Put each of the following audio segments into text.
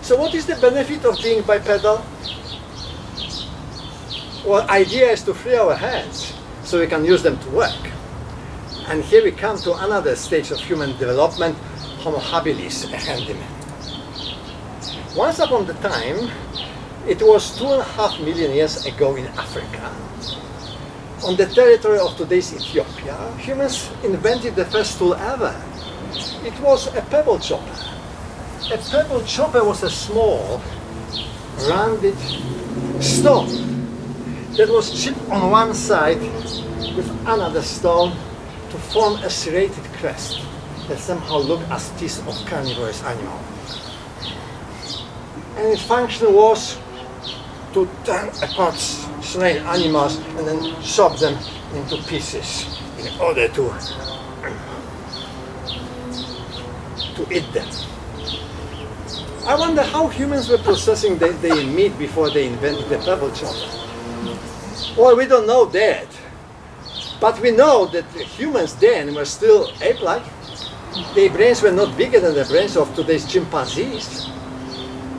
So what is the benefit of being bipedal? Well, idea is to free our hands so we can use them to work. And here we come to another stage of human development, Homo habilis, a handyman. Once upon a time, it was 2.5 million years ago in Africa, on the territory of today's Ethiopia, humans invented the first tool ever. It was a pebble chopper. A pebble chopper was a small, rounded stone that was chipped on one side with another stone to form a serrated crest that somehow looked as teeth of carnivorous animal. And its function was to tear apart slain animals and then chop them into pieces in order to eat them. I wonder how humans were processing their meat before they invented the pebble chopper. Well, we don't know that. But we know that the humans then were still ape-like. Their brains were not bigger than the brains of today's chimpanzees.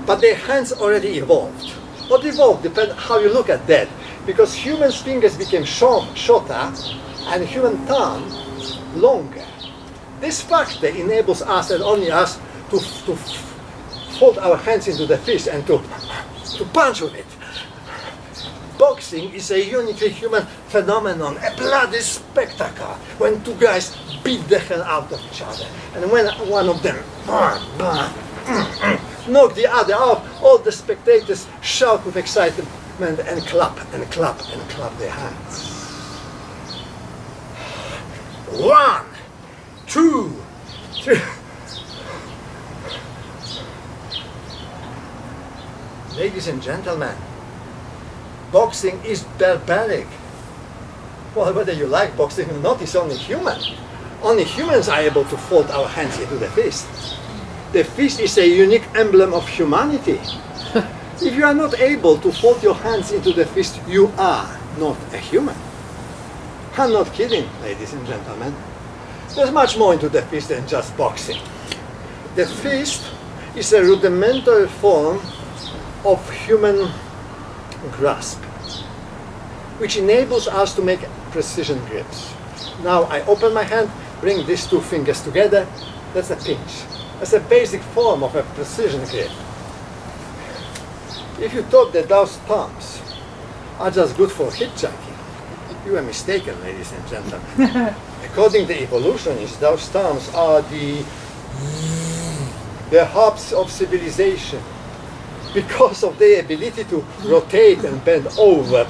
But their hands already evolved. What evolved depends how you look at that. Because human fingers became shorter and human thumb longer. This factor enables us and only us to fold our hands into the fist and to punch with it. Boxing is a uniquely human phenomenon, a bloody spectacle, when two guys beat the hell out of each other. And when one of them knock the other off, all the spectators shout with excitement and clap and clap and clap their hands. 1, 2, 3. Ladies and gentlemen, boxing is barbaric. Well, whether you like boxing or not is only human. Only humans are able to fold our hands into the fist. The fist is a unique emblem of humanity. If you are not able to fold your hands into the fist, you are not a human. I'm not kidding, ladies and gentlemen. There's much more into the fist than just boxing. The fist is a rudimentary form of human grasp, which enables us to make precision grips. Now I open my hand, bring these two fingers together, that's a pinch. That's a basic form of a precision grip. If you thought that those thumbs are just good for hitchhiking, you are mistaken, ladies and gentlemen. According to evolutionists, those thumbs are the hubs of civilization. Because of their ability to rotate and bend over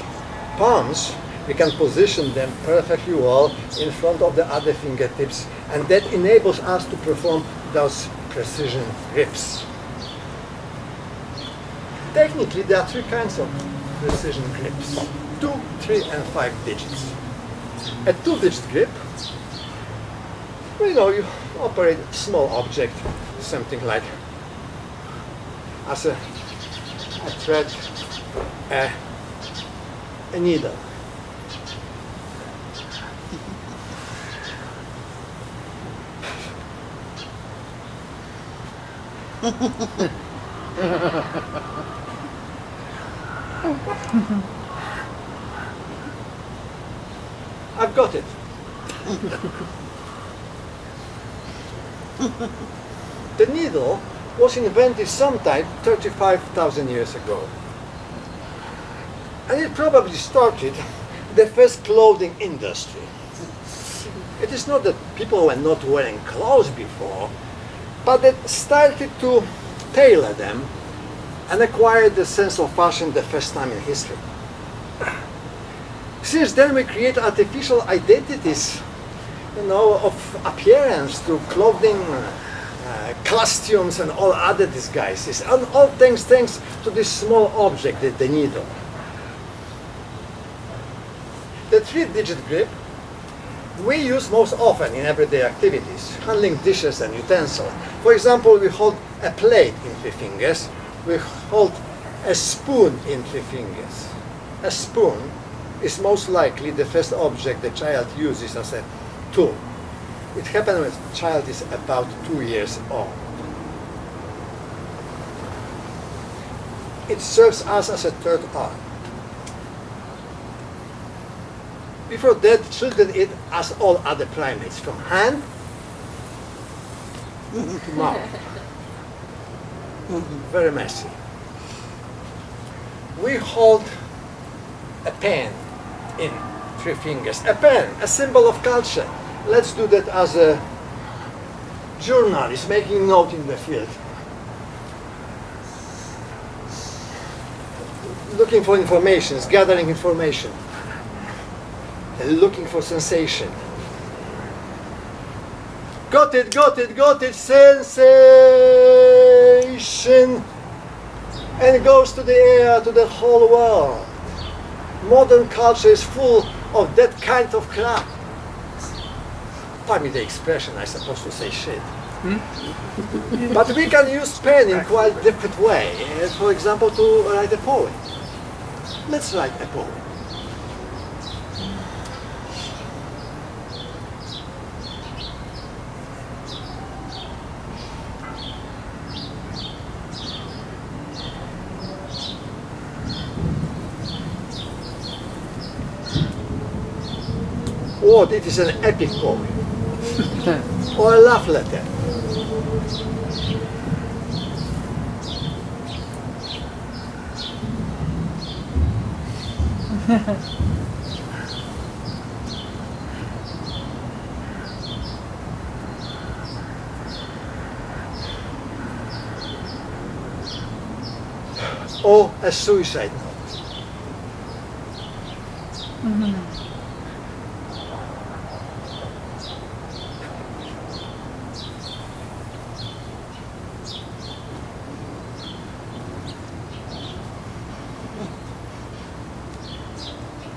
palms, we can position them perfectly well in front of the other fingertips, and that enables us to perform those precision grips. Technically, there are 3 kinds of precision grips: 2, 3, and 5 digits. A 2-digit grip, you operate a small object, something like as a thread, a needle. I've got it. The needle was invented sometime 35,000 years ago. And it probably started the first clothing industry. It is not that people were not wearing clothes before, but they started to tailor them and acquired the sense of fashion the first time in history. Since then we create artificial identities, of appearance through clothing, costumes and all other disguises, and all thanks to this small object, the needle. The 3-digit grip we use most often in everyday activities, handling dishes and utensils. For example, we hold a plate in 3 fingers, we hold a spoon in 3 fingers. A spoon is most likely the first object the child uses as a tool. It happens when the child is about 2 years old. it serves us as a third arm. Before that, children eat as all other primates, from hand to mouth. Very messy. We hold a pen in 3 fingers. A pen, a symbol of culture. Let's do that as a journalist making note in the field. Looking for information, gathering information. And looking for sensation. Got it, sensation! And it goes to the air, to the whole world. Modern culture is full of that kind of crap. Pardon me the expression, I'm supposed to say shit. But we can use pen in quite different way. For example, to write a poem. Let's write a poem. Or it is an epic poem, or a love letter. Or a suicide note.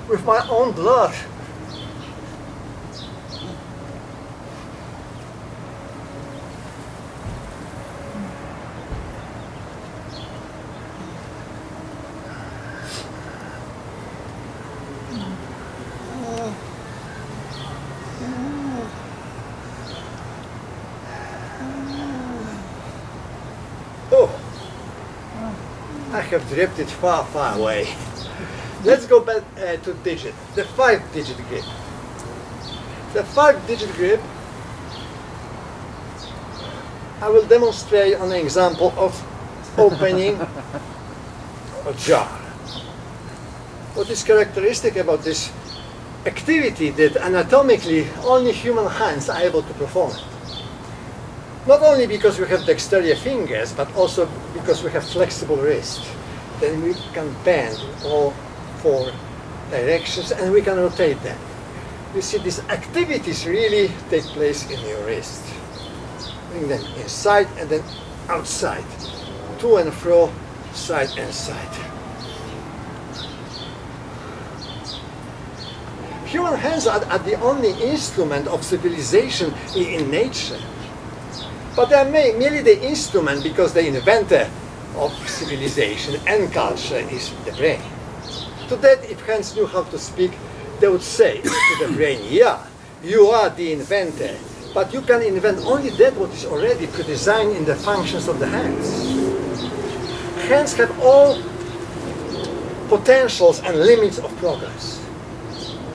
With my own blood. Oh, I have drifted far, far away. Let's go back to digit, the 5-digit grip. The 5-digit grip, I will demonstrate on an example of opening a jar. What is characteristic about this activity that anatomically only human hands are able to perform it? Not only because we have dexterous fingers, but also because we have flexible wrists. Then we can bend all 4 directions and we can rotate them. You see, these activities really take place in your wrist. Bring them inside and then outside. To and fro, side and side. Human hands are the only instrument of civilization in nature. But they are merely the instrument because the inventor of civilization and culture is the brain. To that, if hands knew how to speak, they would say to the brain, yeah, you are the inventor, but you can invent only that what is already pre-designed in the functions of the hands. Hands have all potentials and limits of progress.